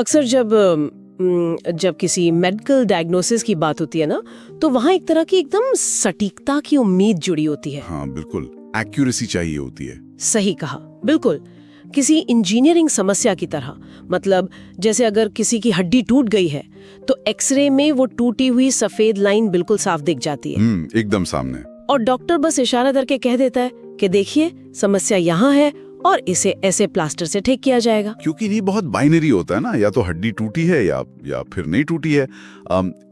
अक्सर जब किसी मेडिकल डायग्नोसिस की बात होती है ना, तो वहाँ एक तरह की एकदम सटीकता की उम्मीद जुड़ी होती है। हाँ बिल्कुल, एक्यूरेसी चाहिए होती है। सही कहा, बिल्कुल किसी इंजीनियरिंग समस्या की तरह। मतलब जैसे अगर किसी की हड्डी टूट गई है तो एक्सरे में वो टूटी हुई सफेद लाइन बिल्कुल साफ दिख जाती है। एकदम सामने। और डॉक्टर बस इशारा करके कह देता है कि देखिए समस्या यहाँ है और इसे ऐसे प्लास्टर से ठीक किया जाएगा। क्योंकि ये बहुत बाइनरी होता है ना, या तो हड्डी टूटी है या फिर नहीं टूटी है।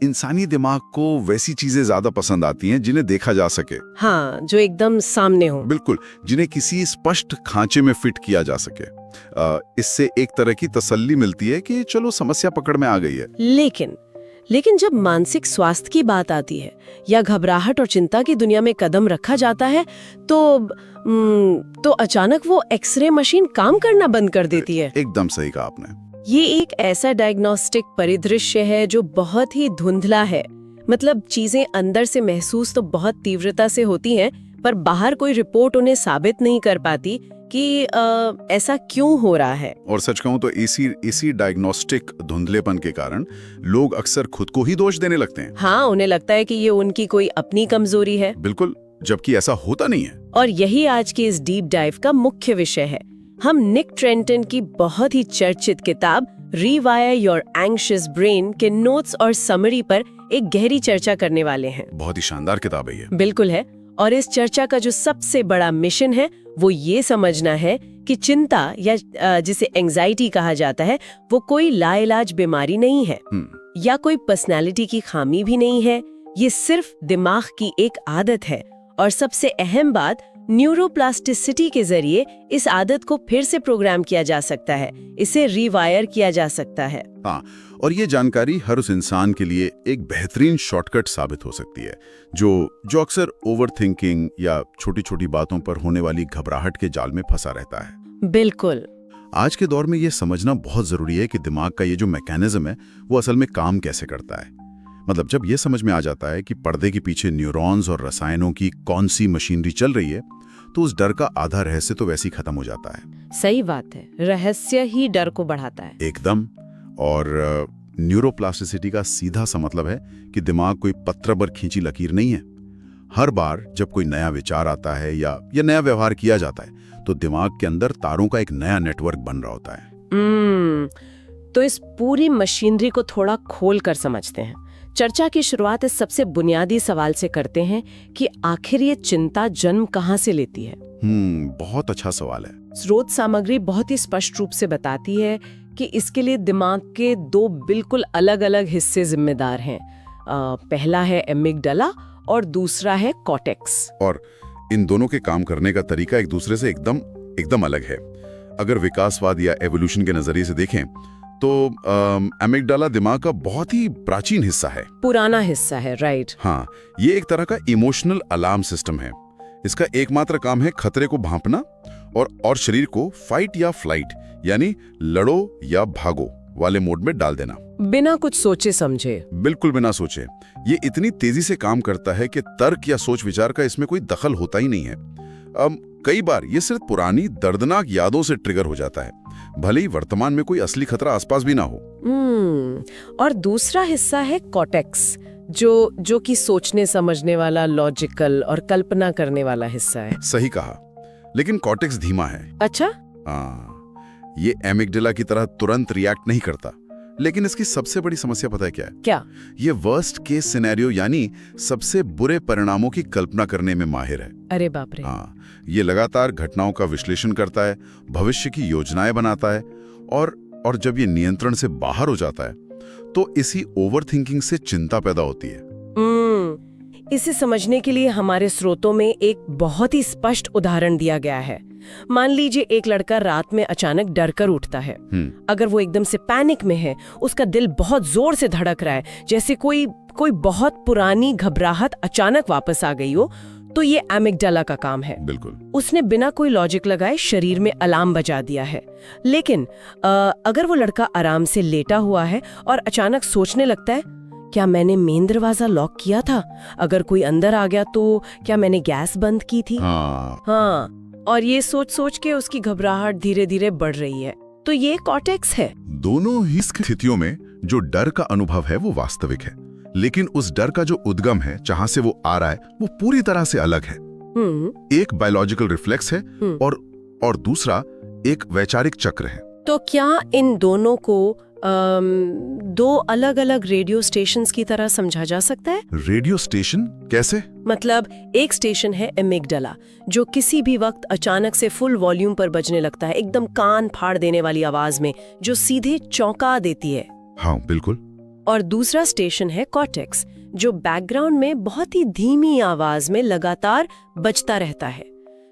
इंसानी दिमाग को वैसी चीजें ज्यादा पसंद आती हैं जिन्हें देखा जा सके। हाँ, जो एकदम सामने हो। बिल्कुल, जिन्हें किसी स्पष्ट खांचे में फिट किया जा सके। इससे एक तरह की तसल्ली मिलती है कि चलो समस्या पकड़ में आ गई है। लेकिन जब मानसिक स्वास्थ्य की बात आती है या घबराहट और चिंता की दुनिया में कदम रखा जाता है तो अचानक वो एक्सरे मशीन काम करना बंद कर देती है। एकदम सही कहा आपने। ये एक ऐसा डायग्नोस्टिक परिदृश्य है जो बहुत ही धुंधला है। मतलब चीजें अंदर से महसूस तो बहुत तीव्रता से होती हैं, पर बाहर कोई रिपोर्ट उन्हें साबित नहीं कर पाती कि ऐसा क्यों हो रहा है। और सच कहूं तो इसी डायग्नोस्टिक धुंधलेपन के कारण लोग अक्सर खुद को ही दोष देने लगते हैं। हाँ, उन्हें लगता है कि ये उनकी कोई अपनी कमजोरी है। बिल्कुल, जबकि ऐसा होता नहीं है। और यही आज की इस डीप डाइव का मुख्य विषय है। हम निक ट्रेंटन की बहुत ही चर्चित किताब रीवायर योर एंग्शियस ब्रेन के नोट्स और समरी पर एक गहरी चर्चा करने वाले हैं। बहुत ही शानदार किताब है ये। बिल्कुल है। और इस चर्चा का जो सबसे बड़ा मिशन है वो ये समझना है कि चिंता या जिसे एंजाइटी कहा जाता है वो कोई लाइलाज बीमारी नहीं है या कोई पर्सनालिटी की खामी भी नहीं है। ये सिर्फ दिमाग की एक आदत है। और सबसे अहम बात, न्यूरोप्लास्टिसिटी के जरिए इस आदत को फिर से प्रोग्राम किया जा सकता है, इसे रीवायर किया जा सकता है। हाँ, और ये जानकारी हर उस इंसान के लिए एक बेहतरीन शॉर्टकट साबित हो सकती है जो अक्सर ओवरथिंकिंग या छोटी छोटी बातों पर होने वाली घबराहट के जाल में फंसा रहता है। बिल्कुल। आज के दौर में ये समझना बहुत जरूरी है कि दिमाग का ये जो मैकेनिज्म है वो असल में काम कैसे करता है। मतलब जब ये समझ में आ जाता है कि पर्दे के पीछे न्यूरॉन्स और रसायनों की कौन सी मशीनरी चल रही है, तो उस डर का आधा रहस्य तो वैसे ही खत्म हो जाता है। सही बात है, रहस्य ही डर को बढ़ाता है। एकदम। और न्यूरोप्लास्टिसिटी का सीधा सा मतलब है कि दिमाग कोई पत्र पर खींची लकीर नहीं है। हर बार जब कोई नया विचार आता है या नया व्यवहार किया जाता है तो दिमाग के अंदर तारों का एक नया नेटवर्क बन रहा होता है। तो इस पूरी मशीनरी को थोड़ा खोल कर समझते हैं। चर्चा की शुरुआत इस सबसे बुनियादी सवाल से करते हैं कि आखिर ये चिंता जन्म कहाँ से लेती है। बहुत अच्छा सवाल है। स्रोत सामग्री बहुत ही स्पष्ट रूप से बताती है कि इसके लिए दिमाग के दो बिल्कुल अलग अलग हिस्से जिम्मेदार हैं। पहला है एमिगडाला और दूसरा है कॉर्टेक्स। और इन दोनों के काम करने का तरीका एक दूसरे से एकदम अलग है। अगर विकासवाद या एवोल्यूशन के नजरिए से देखें तो एमिगडाला दिमाग का बहुत ही प्राचीन हिस्सा है, पुराना हिस्सा है। राइट। हाँ, ये एक तरह का इमोशनल अलार्म सिस्टम है। इसका एकमात्र काम है खतरे को भांपना और शरीर को फाइट या फ्लाइट यानी लड़ो या भागो वाले मोड में डाल देना, बिना कुछ सोचे समझे। बिल्कुल बिना सोचे। ये इतनी तेजी से काम करता है कि तर्क या सोच विचार का इसमें कोई दखल होता ही नहीं है। कई बार ये सिर्फ पुरानी दर्दनाक यादों से ट्रिगर हो जाता है, भले ही वर्तमान में कोई असली खतरा आसपास भी ना हो। और दूसरा हिस्सा है कॉर्टेक्स, जो कि सोचने समझने वाला, लॉजिकल और कल्पना करने वाला हिस्सा है। सही कहा, लेकिन कॉर्टेक्स धीमा है। अच्छा। हाँ, ये एमिगडाला की तरह तुरंत रिएक्ट नहीं करता। लेकिन इसकी सबसे बड़ी समस्या पता है क्या है? क्या? ये वर्स्ट केस सिनेरियो यानी सबसे बुरे परिणामों की कल्पना करने में माहिर है। अरे बाप रे। हाँ, ये लगातार घटनाओं का विश्लेषण करता है, भविष्य की योजनाएं बनाता है और जब ये नियंत्रण से बाहर हो जाता है तो इसी ओवरथिंकिंग से चिंता पैदा होती है। इसे समझने के लिए हमारे स्रोतों में एक बहुत ही स्पष्ट उदाहरण दिया गया है। मान लीजिए एक लड़का रात में अचानक डर कर उठता है। अगर वो एकदम से पैनिक में है, उसका दिल बहुत जोर से धड़क रहा है, जैसे कोई बहुत पुरानी घबराहट अचानक वापस आ गई हो, तो ये एमिगडाला का काम है। बिल्कुल। उसने बिना कोई लॉजिक लगाए शरीर में अलार्म बजा दिया है। लेकिन अगर वो लड़का आराम से लेटा हुआ है और अचानक सोचने लगता है, क्या मैंने मेन दरवाजा लॉक किया था? अगर कोई अंदर आ गया तो क्या मैंने गैस बंद की थी? हाँ। और ये सोच के उसकी घबराहट धीरे धीरे बढ़ रही है। तो ये कॉर्टेक्स है। दोनों ही स्थितियों में जो डर का अनुभव है वो वास्तविक है, लेकिन उस डर का जो उद्गम है, जहां से वो आ रहा है, वो पूरी तरह से अलग है। एक बायोलॉजिकल रिफ्लेक्स है और दूसरा एक वैचारिक चक्र है। तो क्या इन दोनों को दो अलग-अलग रेडियो स्टेशंस की तरह समझा जा सकता है? रेडियो स्टेशन कैसे? मतलब एक स्टेशन है एमिगडाला, जो किसी भी वक्त अचानक से फुल वॉल्यूम पर बजने लगता है, एकदम कान फाड़ देने वाली आवाज में, जो सीधे चौंका देती है। हाँ, बिल्कुल। और दूसरा स्टेशन है कॉर्टेक्स, जो बैकग्राउंड में बहुत ही धीमी आवाज में लगातार बजता रहता है।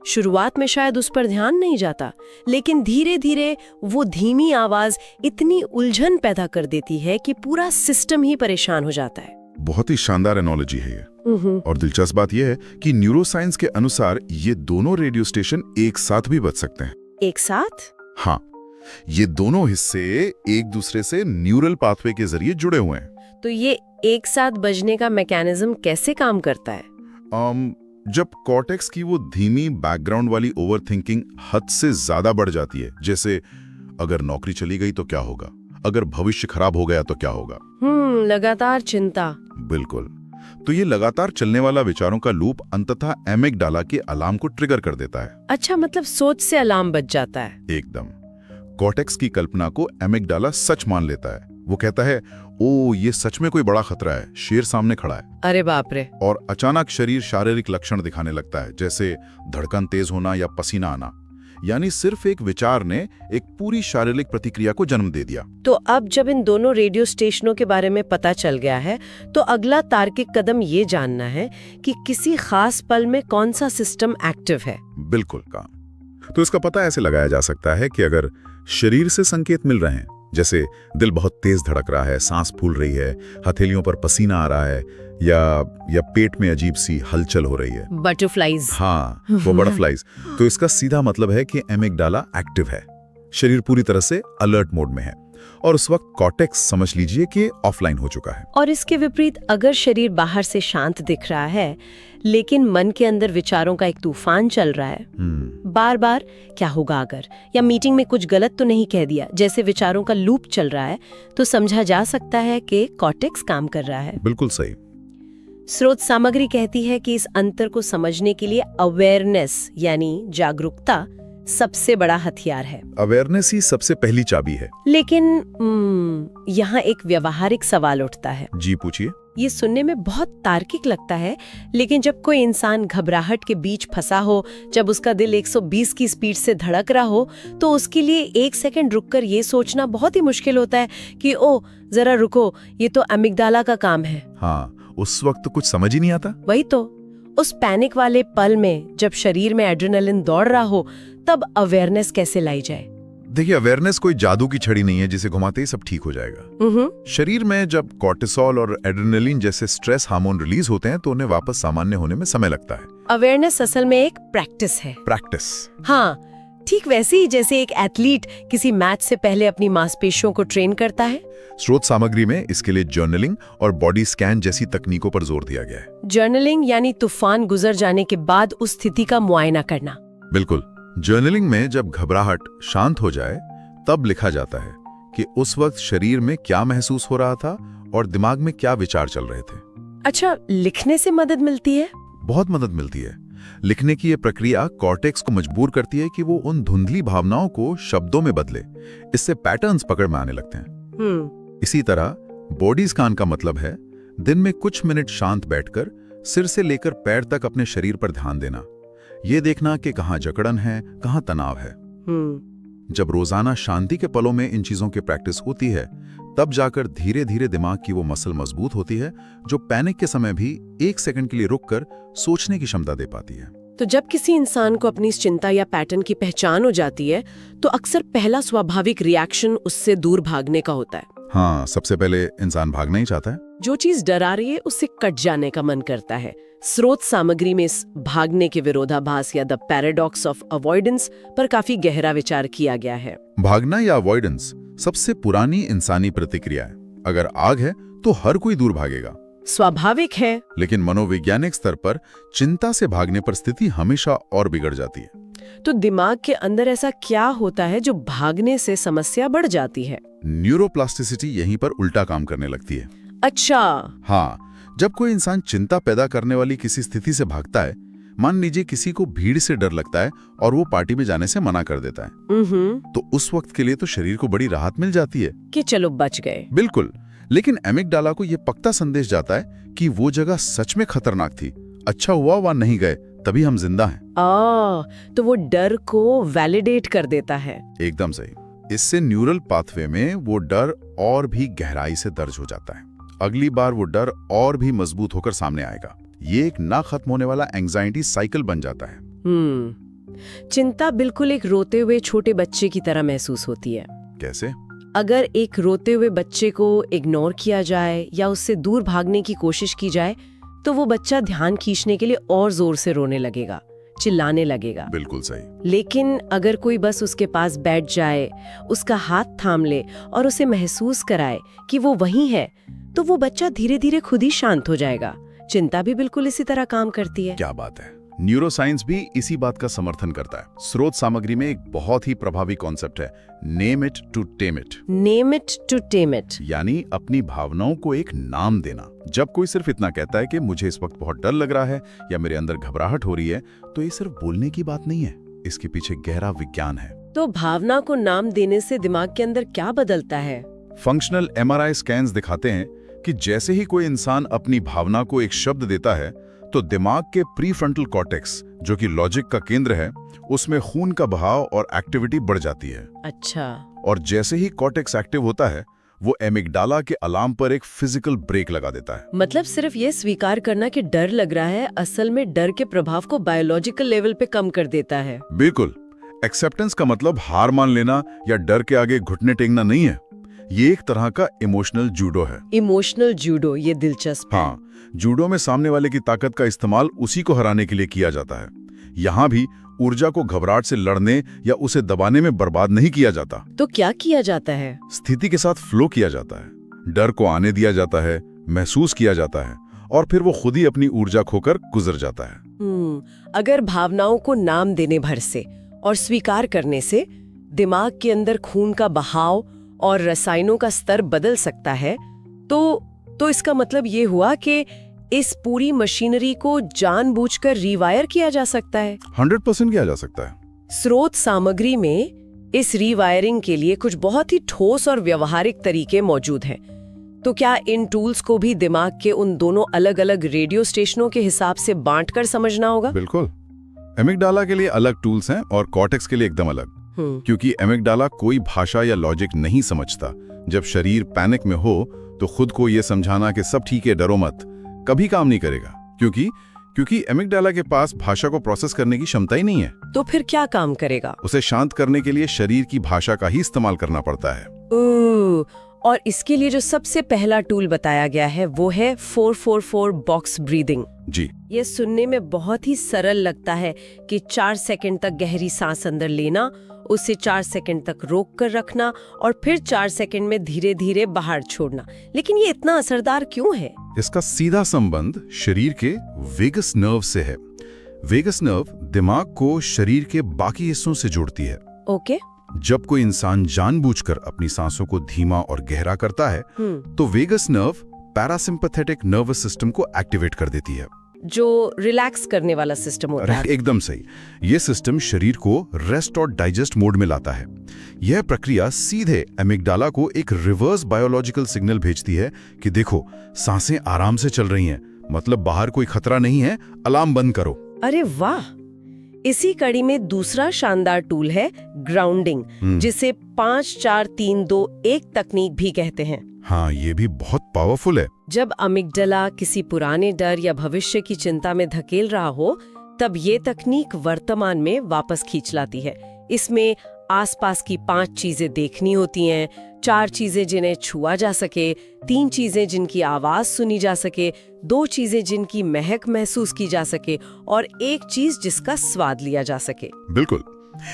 शुरुआत में शायद उस पर ध्यान नहीं जाता, लेकिन धीरे धीरे वो धीमी आवाज इतनी उलझन पैदा कर देती है कि पूरा सिस्टम ही परेशान हो जाता है। बहुत ही शानदार एनोलॉजी है ये। और दिलचस्प बात यह है कि न्यूरोसाइंस के अनुसार ये दोनों रेडियो स्टेशन एक साथ भी बज सकते हैं। एक साथ? हाँ, ये दोनों हिस्से एक दूसरे से न्यूरल पाथवे के जरिए जुड़े हुए हैं। तो ये एक साथ बजने का मैकेनिज्म कैसे काम करता है? जब कॉर्टेक्स की वो धीमी बैकग्राउंड वाली ओवरथिंकिंग हद से ज्यादा बढ़ जाती है, जैसे अगर नौकरी चली गई तो क्या होगा, अगर भविष्य खराब हो गया तो क्या होगा, लगातार चिंता। बिल्कुल। तो ये लगातार चलने वाला विचारों का लूप अंततः एमिगडाला के अलार्म को ट्रिगर कर देता है। अच्छा, मतलब सोच से अलार्म बज जाता है। एकदम। कॉर्टेक्स की कल्पना को एमिगडाला सच मान लेता है। वो कहता है, ओ ये सच में कोई बड़ा खतरा है, शेर सामने खड़ा है। अरे बाप रे। और अचानक शरीर शारीरिक लक्षण दिखाने लगता है, जैसे धड़कन तेज होना या पसीना आना। यानी सिर्फ एक विचार ने एक पूरी शारीरिक प्रतिक्रिया को जन्म दे दिया। तो अब जब इन दोनों रेडियो स्टेशनों के बारे में पता चल गया है, तो अगला तार्किक कदम ये जानना है कि किसी खास पल में कौन सा सिस्टम एक्टिव है। बिल्कुल काम। तो इसका पता ऐसे लगाया जा सकता है कि अगर शरीर से संकेत मिल रहे हैं, जैसे दिल बहुत तेज धड़क रहा है, सांस फूल रही है, हथेलियों पर पसीना आ रहा है, या पेट में अजीब सी हलचल हो रही है, बटरफ्लाइज। हाँ, वो बटरफ्लाइज, तो इसका सीधा मतलब है कि एमिगडाला एक्टिव है, शरीर पूरी तरह से अलर्ट मोड में है। और उस वक्त कॉर्टेक्स समझ लीजिए कि ऑफलाइन हो चुका है। और इसके विपरीत अगर शरीर बाहर से शांत दिख रहा है, लेकिन मन के अंदर विचारों का एक तूफान चल रहा है, बार बार क्या होगा अगर, या मीटिंग में कुछ गलत तो नहीं कह दिया, जैसे विचारों का लूप चल रहा है, तो समझा जा सकता है कि कॉर्टेक्स काम कर रहा है। बिल्कुल सही। स्रोत सामग्री कहती है कि इस अंतर को समझने के लिए अवेयरनेस यानी जागरूकता सबसे बड़ा हथियार है। अवेयरनेस ही सबसे पहली चाबी है। लेकिन यहाँ एक व्यवहारिक सवाल उठता है। जी पूछिए। ये सुनने में बहुत तार्किक लगता है, लेकिन जब कोई इंसान घबराहट के बीच फंसा हो, जब उसका दिल 120 की स्पीड से धड़क रहा हो, तो उसके लिए एक सेकंड रुककर ये सोचना बहुत ही मुश्किल होता है कि ओ जरा रुको, ये तो एमिगडाला का काम है। हाँ, उस वक्त तो कुछ समझ ही नहीं आता। वही तो, उस पैनिक वाले पल में जब शरीर में एड्रेनलिन दौड़ रहा हो, तब अवेयरनेस कैसे लाई जाए? देखिए, अवेयरनेस कोई जादू की छड़ी नहीं है जिसे घुमाते ही सब ठीक हो जाएगा। शरीर में जब कॉर्टिसोल और एड्रेनलिन जैसे स्ट्रेस हार्मोन रिलीज होते हैं, तो उन्हें वापस सामान्य होने में समय लगता है। अवेयरनेस असल में एक प्रैक्टिस है। प्रैक्टिस। हाँ, ठीक वैसे ही जैसे एक एथलीट किसी मैच से पहले अपनी मांसपेशियों को ट्रेन करता है। स्रोत सामग्री में इसके लिए जर्नलिंग और बॉडी स्कैन जैसी तकनीकों पर जोर दिया गया है। जर्नलिंग यानी तूफान गुजर जाने के बाद उस स्थिति का मुआयना करना। बिल्कुल। जर्नलिंग में जब घबराहट शांत हो जाए, तब लिखा जाता है कि उस वक्त शरीर में क्या महसूस हो रहा था और दिमाग में क्या विचार चल रहे थे। अच्छा, लिखने से मदद मिलती है? बहुत मदद मिलती है। लिखने की यह प्रक्रिया कॉर्टेक्स को मजबूर करती है कि वो उन धुंधली भावनाओं को शब्दों में बदले। इससे पैटर्न्स पकड़ में आने लगते हैं। इसी तरह बॉडी स्कैन का मतलब है दिन में कुछ मिनट शांत बैठकर सिर से लेकर पैर तक अपने शरीर पर ध्यान देना, ये देखना कि कहाँ जकड़न है, कहाँ तनाव है। जब रोजाना शांति के पलों में इन चीजों की प्रैक्टिस होती है, तब जाकर धीरे धीरे दिमाग की वो मसल मजबूत होती है जो पैनिक के समय भी एक सेकंड के लिए रुककर सोचने की क्षमता दे पाती है। तो जब किसी इंसान को अपनी चिंता या पैटर्न की पहचान हो जाती है, तो अक्सर पहला स्वाभाविक रिएक्शन उससे दूर भागने का होता है। हाँ, सबसे पहले इंसान भागना ही चाहता है। जो चीज डरा रही है उससे कट जाने का मन करता है। स्रोत सामग्री में इस भागने के विरोधाभास या द पैराडॉक्स ऑफ अवॉइडेंस पर काफी गहरा विचार किया गया है। भागना या अवॉइडेंस सबसे पुरानी इंसानी प्रतिक्रिया है। अगर आग है तो हर कोई दूर भागेगा, स्वाभाविक है। लेकिन मनोवैज्ञानिक स्तर पर चिंता से भागने पर स्थिति हमेशा और बिगड़ जाती है। तो दिमाग के अंदर ऐसा क्या होता है जो भागने से समस्या बढ़ जाती है? न्यूरोप्लास्टिसिटी यहीं पर उल्टा काम करने लगती है। अच्छा। हाँ, जब कोई इंसान चिंता पैदा करने वाली किसी स्थिति से भागता है, मान लीजिए किसी को भीड़ से डर लगता है और वो पार्टी में जाने से मना कर देता है, तो उस वक्त के लिए तो शरीर को बड़ी राहत मिल जाती है कि चलो बच गए। बिल्कुल, लेकिन एमिगडाला को ये पक्का संदेश जाता है कि वो जगह सच में खतरनाक थी, अच्छा हुआ वहां नहीं गए, तभी हम जिंदा हैं। तो वो डर को वैलिडेट कर देता है। एकदम सही। इससे न्यूरल पाथवे में वो डर और भी गहराई से दर्ज हो जाता है। अगली बार वो डर और भी मजबूत होकर सामने आएगा। ये एक ना खत्म होने वाला एंजाइटी साइकिल बन जाता है। चिंता बिल्कुल एक रोते हुए छोटे बच्चे की तरह महसूस होती है। कैसे? अगर एक रोते हुए बच्चे को इग्नोर किया जाए या उससे दूर भागने की कोशिश की जाए तो वो बच्चा ध्यान खींचने के लिए और जोर से रोने लगेगा, चिल्लाने लगेगा। बिल्कुल सही। लेकिन अगर कोई बस उसके पास बैठ जाए, उसका हाथ थाम ले और उसे महसूस कराए कि वो वहीं है, तो वो बच्चा धीरे धीरे खुद ही शांत हो जाएगा। चिंता भी बिल्कुल इसी तरह काम करती है। क्या बात है। न्यूरोसाइंस भी इसी बात का समर्थन करता है। स्रोत सामग्री में एक बहुत ही प्रभावी कॉन्सेप्ट है, name it to tame it. Name it to tame it यानी अपनी भावनाओं को एक नाम देना। जब कोई सिर्फ इतना कहता है कि मुझे इस वक्त बहुत डर लग रहा है या मेरे अंदर घबराहट हो रही है, तो ये सिर्फ बोलने की बात नहीं है, इसके पीछे गहरा विज्ञान है। तो भावना को नाम देने से दिमाग के अंदर क्या बदलता है? फंक्शनल MRI स्कैन्स दिखाते हैं कि जैसे ही कोई इंसान अपनी भावना को एक शब्द देता है, तो दिमाग के प्रीफ्रंटल कॉर्टेक्स, जो कि लॉजिक का केंद्र है, उसमें खून का बहाव और एक्टिविटी बढ़ जाती है। अच्छा। और जैसे ही कॉर्टेक्स एक्टिव होता है, वो एमिगडाला के अलार्म पर एक फिजिकल ब्रेक लगा देता है। मतलब सिर्फ ये स्वीकार करना कि डर लग रहा है, असल में डर के प्रभाव को बायोलॉजिकल लेवल पे कम कर देता है। बिल्कुल। एक्सेप्टेंस का मतलब हार मान लेना या डर के आगे घुटने टेकना नहीं है। ये एक तरह का इमोशनल जूडो है। इमोशनल जूडो, ये दिलचस्प है। हाँ, जूडो में सामने वाले की ताकत का इस्तेमाल उसी को हराने के लिए किया जाता है। यहाँ भी ऊर्जा को घबराहट से लड़ने या उसे दबाने में बर्बाद नहीं किया जाता। तो क्या किया जाता है? स्थिति के साथ फ्लो किया जाता है। डर को आने दिया जाता है, महसूस किया जाता है, और फिर वो खुद ही अपनी ऊर्जा खोकर गुजर जाता है। अगर भावनाओं को नाम देने भर से और स्वीकार करने से दिमाग के अंदर खून का बहाव और रसायनों का स्तर बदल सकता है, तो इसका मतलब ये हुआ कि इस पूरी मशीनरी को जानबूझकर रिवायर किया जा सकता है। 100% किया जा सकता है। स्रोत सामग्री में इस रिवायरिंग के लिए कुछ बहुत ही ठोस और व्यवहारिक तरीके मौजूद हैं। तो क्या इन टूल्स को भी दिमाग के उन दोनों अलग अलग रेडियो स्टेशनों के हिसाब से बांटकर समझना होगा? बिल्कुल। एमिगडाला के लिए अलग टूल्स हैं और कॉर्टेक्स के लिए एकदम अलग। क्योंकि एमिगडाला कोई भाषा या लॉजिक नहीं समझता। जब शरीर पैनिक में हो तो खुद को यह समझाना कि सब ठीक है, डरो मत, कभी काम नहीं करेगा, क्योंकि एमिगडाला के पास भाषा को प्रोसेस करने की क्षमता ही नहीं है। तो फिर क्या काम करेगा? उसे शांत करने के लिए शरीर की भाषा का ही इस्तेमाल करना पड़ता है। और इसके लिए जो सबसे पहला टूल बताया गया है वो है 4-4-4 बॉक्स ब्रीदिंग। जी। ये सुनने में बहुत ही सरल लगता है कि 4 सेकंड तक गहरी सांस अंदर लेना, उसे 4 सेकंड तक रोक कर रखना और फिर 4 सेकंड में धीरे धीरे बाहर छोड़ना। लेकिन ये इतना असरदार क्यों है? इसका सीधा संबंध शरीर के वेगस नर्व से है। वेगस नर्व दिमाग को शरीर के बाकी हिस्सों से जोड़ती है। ओके। जब कोई इंसान जानबूझकर अपनी सांसों को धीमा और गहरा करता है, तो vagus nerve parasympathetic nervous system को एक्टिवेट कर देती है, जो रिलैक्स करने वाला सिस्टम होता है। एकदम सही। यह सिस्टम शरीर को रेस्ट और डाइजेस्ट मोड में लाता है। यह प्रक्रिया सीधे एमिगडाला को एक रिवर्स बायोलॉजिकल सिग्नल भेजती है कि देखो, सांसें आराम से चल रही हैं, मतलब बाहर कोई खतरा नहीं है, अलार्म बंद करो। अरे वाह। इसी कड़ी में दूसरा शानदार टूल है ग्राउंडिंग, जिसे 5-4-3-2-1 तकनीक भी कहते हैं। हाँ, ये भी बहुत पावरफुल है। जब अमिगडाला किसी पुराने डर या भविष्य की चिंता में धकेल रहा हो, तब ये तकनीक वर्तमान में वापस खींच लाती है। इसमें आसपास की 5 चीजें देखनी होती हैं, 4 चीजें जिन्हें छुआ जा सके, 3 चीजें जिनकी आवाज सुनी जा सके, 2 चीजें जिनकी महक महसूस की जा सके और 1 चीज जिसका स्वाद लिया जा सके। बिल्कुल।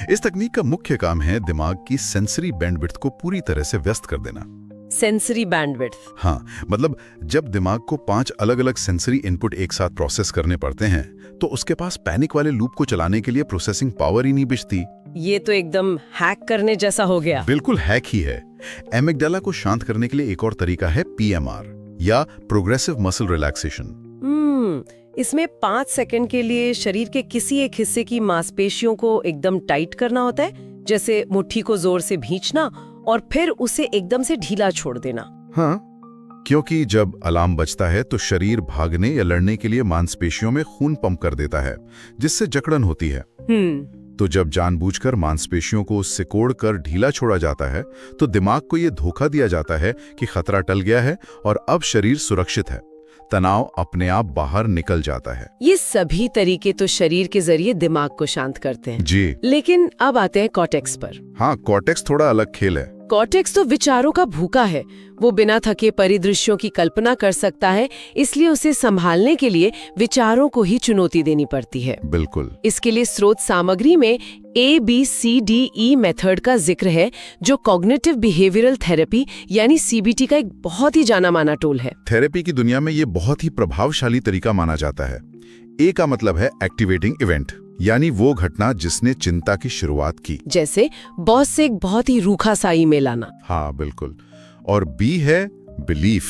इस तकनीक का मुख्य काम है दिमाग की सेंसरी बैंडविड्थ को पूरी तरह से व्यस्त कर देना। Sensory bandwidth. हाँ, मतलब जब दिमाग को 5 अलग-अलग सेंसरी इनपुट एक साथ प्रोसेस करने पड़ते हैं तो उसके पास पैनिक वाले लूप को चलाने के लिए प्रोसेसिंग पावर ही नहीं बचती। ये तो एकदम हैक करने जैसा हो गया। बिल्कुल हैक ही है। एमिगडाला को शांत करने के लिए एक और तरीका है PMR या प्रोग्रेसिव मसल रिलैक्सेशन। इसमें 5 सेकंड के लिए शरीर के किसी एक हिस्से की मांसपेशियों को एकदम टाइट करना होता है, जैसे मुट्ठी को जोर से भींचना और फिर उसे एकदम से ढीला छोड़ देना। हाँ, क्योंकि जब अलार्म बजता है तो शरीर भागने या लड़ने के लिए मांसपेशियों में खून पंप कर देता है, जिससे जकड़न होती है। तो जब जानबूझकर मांसपेशियों को सिकोड़कर ढीला छोड़ा जाता है तो दिमाग को ये धोखा दिया जाता है कि खतरा टल गया है और अब शरीर सुरक्षित है। तनाव अपने आप बाहर निकल जाता है। ये सभी तरीके तो शरीर के जरिए दिमाग को शांत करते हैं जी। लेकिन अब आते हैं कॉर्टेक्स पर। हाँ, कॉर्टेक्स थोड़ा अलग खेल है। कॉर्टेक्स तो विचारों का भूखा है। वो बिना थके परिदृश्यों की कल्पना कर सकता है, इसलिए उसे संभालने के लिए विचारों को ही चुनौती देनी पड़ती है। बिल्कुल। इसके लिए स्रोत सामग्री में ABCDE मेथड का जिक्र है, जो कॉग्निटिव बिहेवियरल थेरेपी यानी CBT का एक बहुत ही जाना माना टूल है। थेरेपी की दुनिया में ये बहुत ही प्रभावशाली तरीका माना जाता है। ए का मतलब है एक्टिवेटिंग इवेंट, यानी वो घटना जिसने चिंता की शुरुआत की, जैसे बॉस से एक बहुत ही रूखा सा ईमेल आना। हाँ बिल्कुल। और बी है बिलीफ,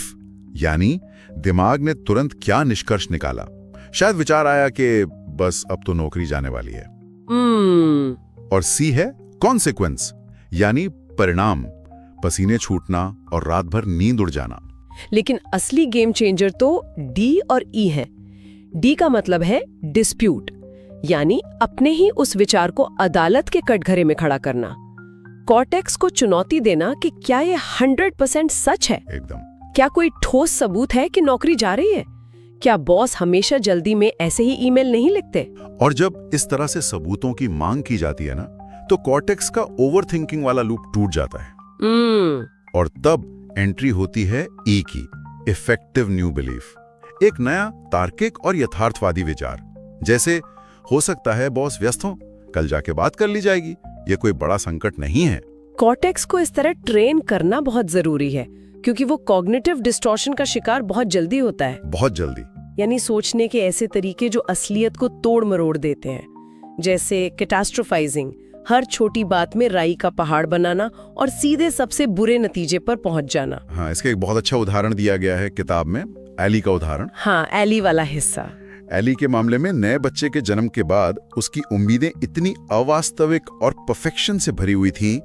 यानी दिमाग ने तुरंत क्या निष्कर्ष निकाला। शायद विचार आया कि बस अब तो नौकरी जाने वाली है। और सी है कॉन्सिक्वेंस, यानी परिणाम, पसीने छूटना और रात भर नींद उड़ जाना। लेकिन असली गेम चेंजर तो डी और ई है। डी का मतलब है डिस्प्यूट, यानी अपने ही उस विचार को अदालत के कटघरे में खड़ा करना। कॉर्टेक्स को चुनौती देना कि क्या ये 100% सच है। एकदम। क्या कोई ठोस सबूत है कि नौकरी जा रही है? क्या बॉस हमेशा जल्दी में ऐसे ही ईमेल नहीं लिखते? और जब इस तरह से सबूतों की मांग की जाती है ना, तो कॉर्टेक्स का ओवरथिंकिंग वाला लूप टूट जाता है। और तब एंट्री होती है ई की, इफेक्टिव न्यू बिलीफ, एक नया तार्किक और यथार्थवादी विचार, जैसे हो सकता है बॉस व्यस्त हो, कल जाके बात कर ली जाएगी, ये कोई बड़ा संकट नहीं है। कॉर्टेक्स को इस तरह ट्रेन करना बहुत जरूरी है, क्योंकि वो कॉग्निटिव डिस्टॉर्शन का शिकार बहुत जल्दी होता है। बहुत जल्दी। यानी सोचने के ऐसे तरीके जो असलियत को तोड़ मरोड़ देते हैं, जैसे कैटास्ट्रोफाइजिंग, हर छोटी बात में राई का पहाड़ बनाना और सीधे सबसे बुरे नतीजे पर पहुंच जाना। हाँ, इसका एक बहुत अच्छा उदाहरण दिया गया है किताब में, एली का उदाहरण। हाँ, एली वाला हिस्सा। एली के मामले में नए बच्चे के जन्म के बाद उसकी उम्मीदें इतनी अवास्तविक और परफेक्शन से भरी हुई थीं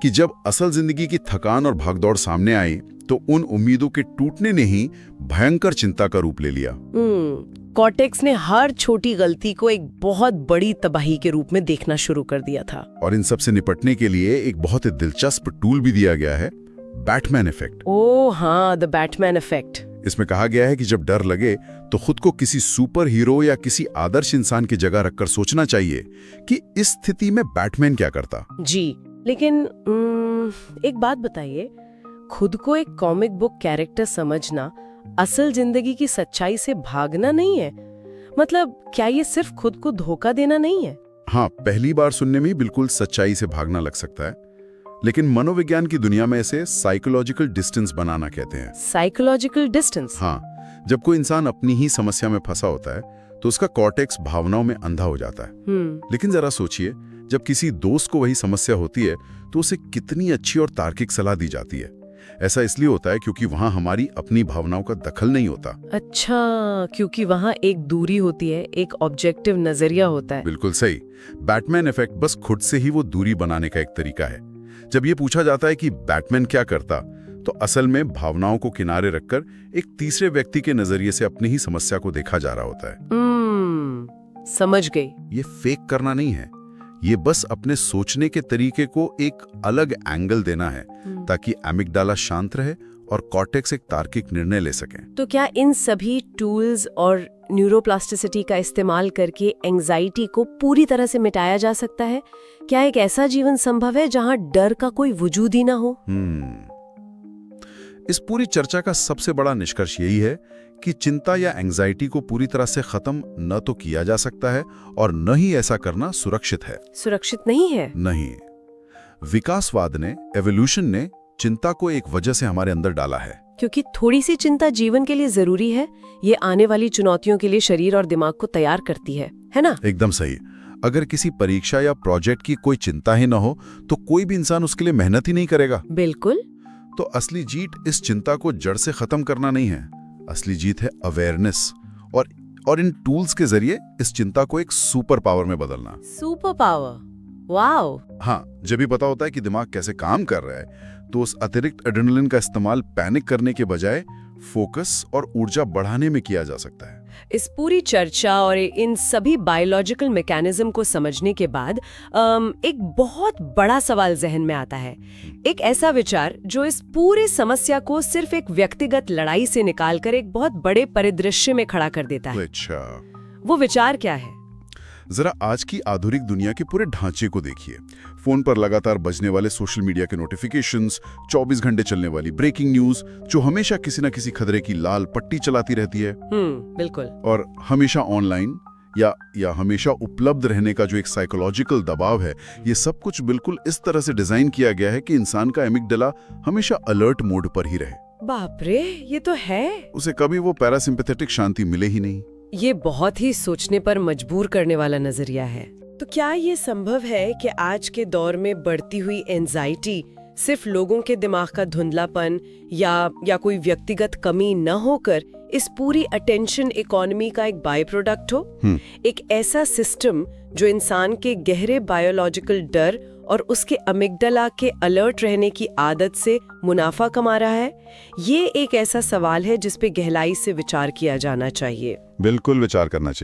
कि जब असल जिंदगी की थकान और भागदौड़ सामने आई तो उन उम्मीदों के टूटने ने ही भयंकर चिंता का रूप ले लिया। कॉर्टेक्स ने हर छोटी गलती को एक बहुत बड़ी तबाही के रूप में देखना शुरू कर दिया था। और इन सब से निपटने के लिए एक बहुत ही दिलचस्प टूल भी दिया गया है, बैटमैन इफेक्ट। ओह हाँ, द बैटमैन इफेक्ट। इसमें कहा गया है कि जब डर लगे तो खुद को किसी सुपर हीरो या किसी आदर्श इंसान की जगह रखकर सोचना चाहिए कि इस स्थिति में बैटमैन क्या करता। जी, लेकिन एक बात बताइए, खुद को एक कॉमिक बुक कैरेक्टर समझना असल जिंदगी की सच्चाई से भागना नहीं है? मतलब क्या ये सिर्फ खुद को धोखा देना नहीं है? हाँ, पहली बार सुनने में बिल्कुल सच्चाई से भागना लग सकता है, लेकिन मनोविज्ञान की दुनिया में इसे साइकोलॉजिकल डिस्टेंस बनाना कहते हैं। Psychological distance? हाँ, जब कोई इंसान अपनी ही समस्या में फंसा होता है तो उसका कॉर्टेक्स भावनाओं में अंधा हो जाता है। लेकिन जरा सोचिए, जब किसी दोस्त को वही समस्या होती है तो उसे कितनी अच्छी और तार्किक सलाह दी जाती है। ऐसा इसलिए होता है क्योंकि वहां हमारी अपनी भावनाओं का दखल नहीं होता। अच्छा, क्योंकि वहां एक दूरी होती है, एक ऑब्जेक्टिव नजरिया होता है। बिल्कुल सही। बैटमैन इफेक्ट बस खुद से ही वो दूरी बनाने का एक तरीका है। जब ये पूछा जाता है कि बैटमैन क्या करता, तो असल में भावनाओं को किनारे रखकर एक तीसरे व्यक्ति के नजरिए से अपनी ही समस्या को देखा जा रहा होता है। समझ गई। ये फेक करना नहीं है, ये बस अपने सोचने के तरीके को एक अलग एंगल देना है ताकि एमिगडाला शांत रहे और कॉर्टेक्स एक तार्किक निर्णय ले सकें। तो क्या इन सभी टूल्स और न्यूरोप्लास्टिसिटी का इस्तेमाल करके एंजाइटी को पूरी तरह से मिटाया जा सकता है? क्या एक ऐसा जीवन संभव है जहां डर का कोई वजूद ही ना हो? इस पूरी चर्चा का सबसे बड़ा निष्कर्ष यही है कि चिंता या एंजाइटी को पूरी तरह से खत्म न तो किया जा सकता है और न ही ऐसा करना सुरक्षित है। सुरक्षित नहीं है? नहीं। विकासवाद ने, एवोल्यूशन ने चिंता को एक वजह से हमारे अंदर डाला है। क्योंकि थोड़ी सी चिंता जीवन के लिए जरूरी है। ये आने वाली चुनौतियों के लिए शरीर और दिमाग को तैयार करती है ना? एकदम सही। अगर किसी परीक्षा या प्रोजेक्ट की कोई चिंता ही ना हो तो कोई भी इंसान उसके लिए मेहनत ही नहीं करेगा। बिल्कुल। तो असली जीत इस चिंता को जड़ से खत्म करना नहीं है, असली जीत है अवेयरनेस और इन टूल्स के जरिए इस चिंता को एक सुपर पावर में बदलना। Super power, wow. हाँ, जब भी पता होता है कि दिमाग कैसे काम कर रहा है तो उस अतिरिक्त एड्रेनलिन का इस्तेमाल पैनिक करने के बजाय फोकस और ऊर्जा बढ़ाने में किया जा सकता है। इस पूरी चर्चा और इन सभी बायोलॉजिकल मैकेनिज्म को समझने के बाद एक बहुत बड़ा सवाल जहन में आता है। एक ऐसा विचार जो इस पूरी समस्या को सिर्फ एक व्यक्तिगत लड़ाई से निकालकर एक बहुत बड़े परिदृश्य में खड़ा कर देता है। अच्छा, वो विचार क्या है? जरा आज की आधुनिक दुनिया के पूरे ढांचे को देखिए। फोन पर लगातार बजने वाले सोशल मीडिया के नोटिफिकेशंस, 24 घंटे चलने वाली ब्रेकिंग न्यूज जो हमेशा किसी न किसी खतरे की लाल पट्टी चलाती रहती है। बिल्कुल। और हमेशा ऑनलाइन या हमेशा उपलब्ध रहने का जो एक साइकोलॉजिकल दबाव है, ये सब कुछ बिल्कुल इस तरह से डिजाइन किया गया है कि इंसान का एमिगडाला हमेशा अलर्ट मोड पर ही रहे। बाप रे, ये तो है। उसे कभी वो पैरासिम्पैथेटिक शांति मिले ही नहीं। ये बहुत ही सोचने पर मजबूर करने वाला नजरिया है। तो क्या ये संभव है कि आज के दौर में बढ़ती हुई एंजाइटी सिर्फ लोगों के दिमाग का धुंधलापन या कोई व्यक्तिगत कमी न होकर इस पूरी अटेंशन इकोनॉमी का एक बाय प्रोडक्ट हो? एक ऐसा सिस्टम जो इंसान के गहरे बायोलॉजिकल डर और उसके अमिगडाला के अलर्ट रहने की आदत से मुनाफा कमा रहा है? ये एक ऐसा सवाल है जिस पे गहराई से विचार किया जाना चाहिए। बिल्कुल विचार करना चाहिए।